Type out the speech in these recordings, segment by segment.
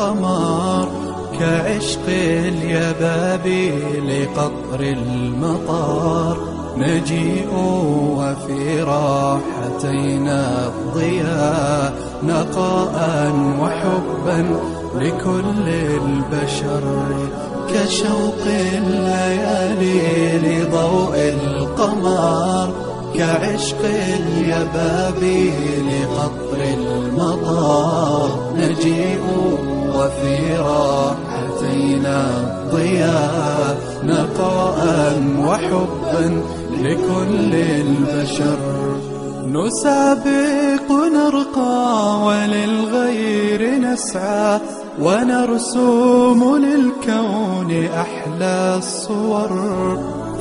القمر، كعشق اليبابيل قطر المطار. نجيء وفي راحتينا الضياء، نقاء وحبا لكل البشر، كشوق الليالي لضوء القمر، كعشق اليبابيل قطر المطار. نجيء وفي راحتينا ضياء، نقاء وحبا لكل البشر. نسابق نرقى وللغير نسعى، ونرسم للكون أحلى الصور.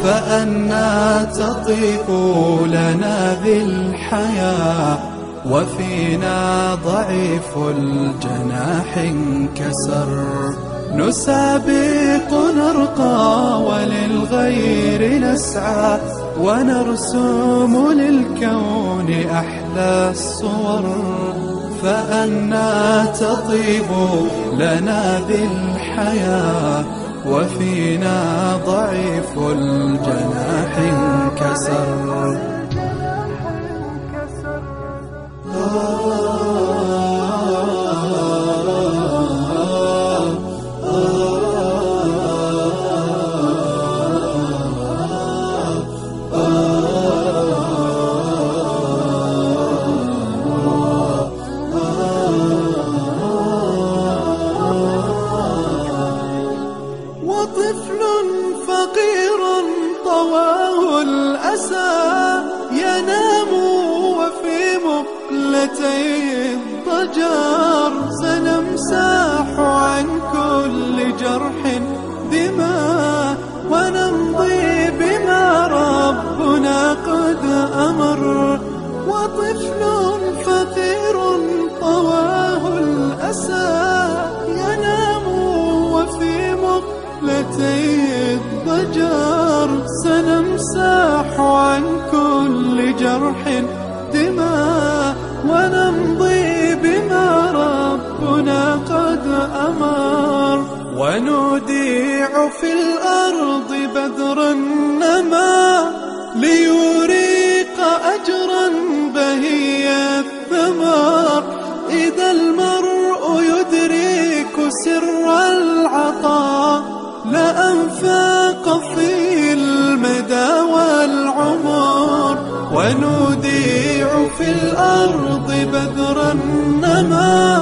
فأنى تطيب لنا ذي الحياة، وفينا ضعيف الجناح انكسر. نسابق نرقى وللغير نسعى، ونرسم للكون أحلى الصور. فأنى تطيب لنا ذي الحياة، وفينا ضعيف الجناح انكسر. وطفل فقير طواه الأسى، ينام وفي مقلتيه الضجر. سنمسح عن كل جرح دماء، ونمضي بما ربنا قد أمر. وطفل فقير طواه الأسى، ينام وفي مقلتيه الضجر. سنمسح عن كل جرح دماء، ونمضي بما ربنا قد أمر. ونوديع في الأرض بذر النما، ليريق أجرا بهي الثمر. إذا المرء يدرك سر العطاء، لأنفاق في المدى والعمر. ونوديع في الأرض بذر النما،